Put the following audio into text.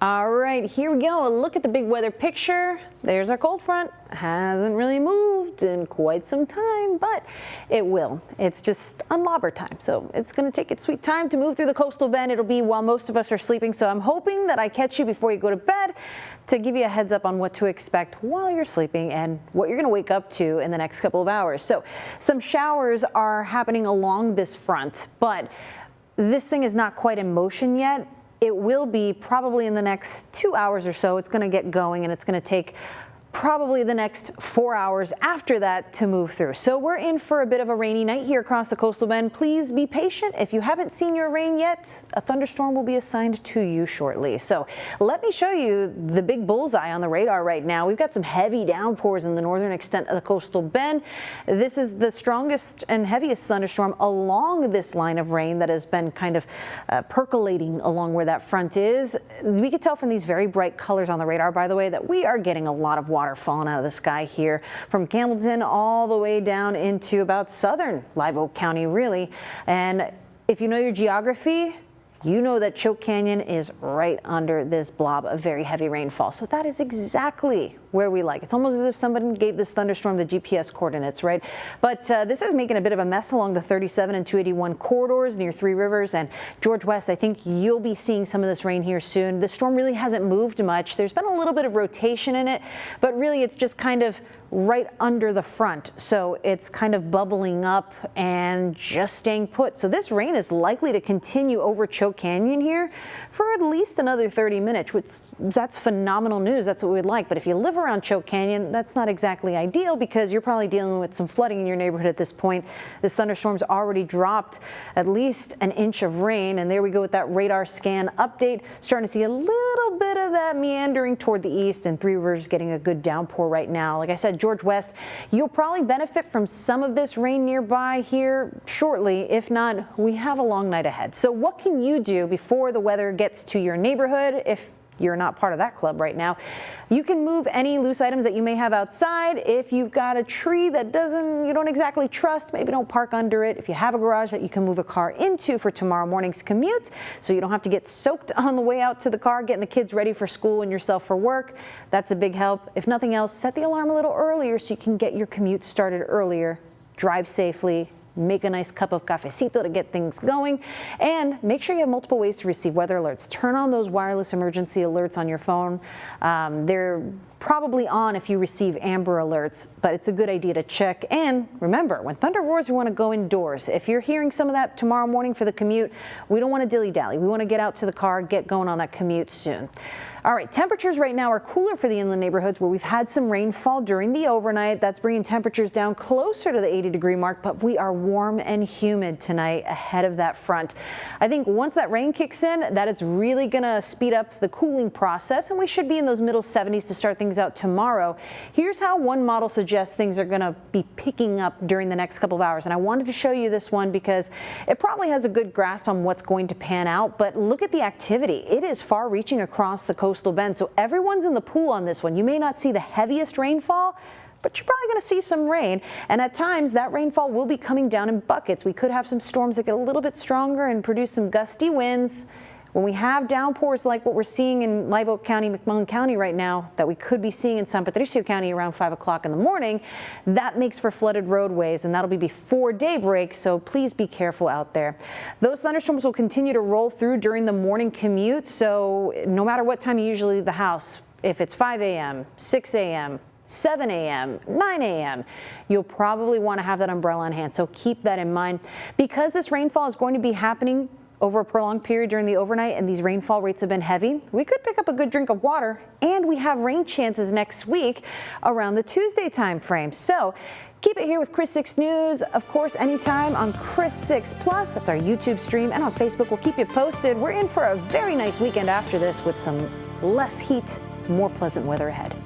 All right, here we go. A look at the big weather picture. There's our cold front. Hasn't really moved in quite some time, but it will. It's just on Lauber time, so it's going to take its sweet time to move through the coastal bend. It'll be while most of us are sleeping, so I'm hoping that I catch you before you go to bed to give you a heads up on what to expect while you're sleeping and what you're going to wake up to in the next couple of hours. So some showers are happening along this front, but this thing is not quite in motion yet. It will be probably in the next 2 hours or so. It's going to get going, and it's going to take probably the next 4 hours after that to move through. So we're in for a bit of a rainy night here across the coastal bend. Please be patient. If you haven't seen your rain yet, a thunderstorm will be assigned to you shortly. So let me show you the big bullseye on the radar right now. We've got some heavy downpours in the northern extent of the coastal bend. This is the strongest and heaviest thunderstorm along this line of rain that has been kind of percolating along where that front is. We could tell from these very bright colors on the radar, by the way, that we are getting a lot of water falling out of the sky here from Campbellton all the way down into about southern Live Oak County, really. And if you know your geography, you know that Choke Canyon is right under this blob of very heavy rainfall. So that is exactly where we like. It's almost as if somebody gave this thunderstorm the GPS coordinates, right? But this is making a bit of a mess along the 37 and 281 corridors near Three Rivers and George West. I think you'll be seeing some of this rain here soon. The storm really hasn't moved much. There's been a little bit of rotation in it, but really it's just kind of right under the front. So it's kind of bubbling up and just staying put. So this rain is likely to continue over Choke Canyon here for at least another 30 minutes, which that's phenomenal news. That's what we'd like. But if you live around Choke Canyon, that's not exactly ideal because you're probably dealing with some flooding in your neighborhood at this point. This thunderstorm's already dropped at least an inch of rain. And there we go with that radar scan update. Starting to see a little bit of that meandering toward the east, and Three Rivers getting a good downpour right now. Like I said, George West, you'll probably benefit from some of this rain nearby here shortly. If not, we have a long night ahead. So what can you do before the weather gets to your neighborhood? If you're not part of that club right now, you can move any loose items that you may have outside. If you've got a tree that you don't exactly trust, maybe don't park under it. If you have a garage that you can move a car into for tomorrow morning's commute, so you don't have to get soaked on the way out to the car, getting the kids ready for school and yourself for work, that's a big help. If nothing else, set the alarm a little earlier so you can get your commute started earlier. Drive safely. Make a nice cup of cafecito to get things going, and make sure you have multiple ways to receive weather alerts. Turn on those wireless emergency alerts on your phone. They're probably on if you receive amber alerts, but it's a good idea to check. And remember, when thunder roars, we want to go indoors. If you're hearing some of that tomorrow morning for the commute, we don't want to dilly-dally. We want to get out to the car, get going on that commute soon. All right, temperatures right now are cooler for the inland neighborhoods where we've had some rainfall during the overnight. That's bringing temperatures down closer to the 80-degree mark, but we are warm and humid tonight ahead of that front. I think once that rain kicks in, that it's really going to speed up the cooling process, and we should be in those middle 70s to start things out tomorrow. Here's how one model suggests things are going to be picking up during the next couple of hours, and I wanted to show you this one because it probably has a good grasp on what's going to pan out. But look at the activity. It is far-reaching across the coastal bend, so everyone's in the pool on this one. You may not see the heaviest rainfall, but you're probably going to see some rain, and at times that rainfall will be coming down in buckets. We could have some storms that get a little bit stronger and produce some gusty winds. When we have downpours like what we're seeing in Live Oak County, McMullen County right now, that we could be seeing in San Patricio County around 5 o'clock in the morning, that makes for flooded roadways, and that'll be before daybreak, so please be careful out there. Those thunderstorms will continue to roll through during the morning commute, so no matter what time you usually leave the house, if it's 5 a.m., 6 a.m., 7 a.m., 9 a.m., you'll probably want to have that umbrella in hand, so keep that in mind. Because this rainfall is going to be happening over a prolonged period during the overnight, and these rainfall rates have been heavy, we could pick up a good drink of water, and we have rain chances next week around the Tuesday time frame. So keep it here with Chris 6 News, of course, anytime on Chris 6 Plus. That's our YouTube stream, and on Facebook. We'll keep you posted. We're in for a very nice weekend after this with some less heat, more pleasant weather ahead.